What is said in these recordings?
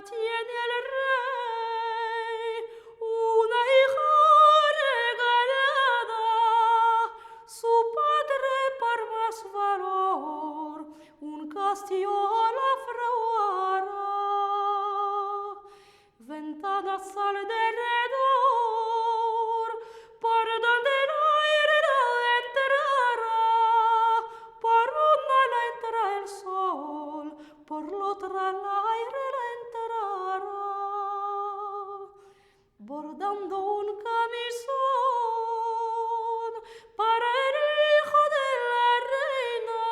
tiene el rey una hija regalada, su padre por más valor un castillo la fraguará, ventanas alrededor por donde el aire entrará, por una la entra el sol, por la otra el aire la entrará, bordando un camisón para el hijo de la reina,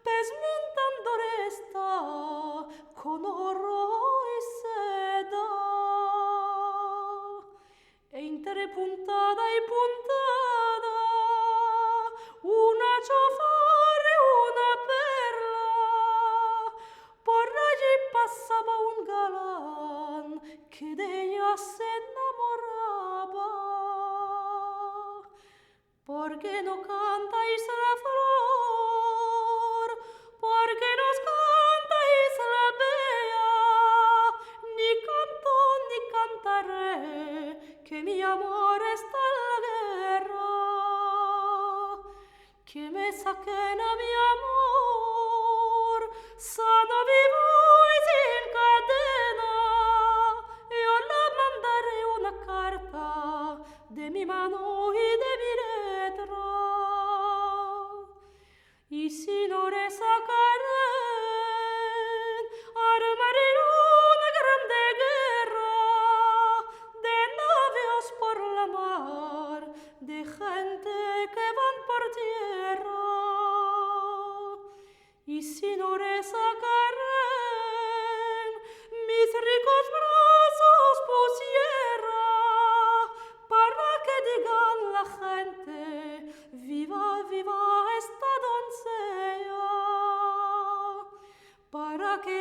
desmontándole está con oro y seda, e entre puntada y puntada una chofar y una perla, por allí pasaba un galán que de ella se enamoraba. ¿Por qué no cantáis la flor? ¿Por qué nos cantáis la bella? Ni canto ni cantaré, que mi amor está en la guerra. Que me saquen a mi amor, sano vivo y sin cadena. Yo le mandaré una carta de mi mano y de mi letra. Y si no le sacaren, armaré una grande guerra de navíos por la mar, de gente que van por tierra. Y si no le sacaren, mis ricos brazos pusiera para que digan la gente, viva, viva esta doncella, para que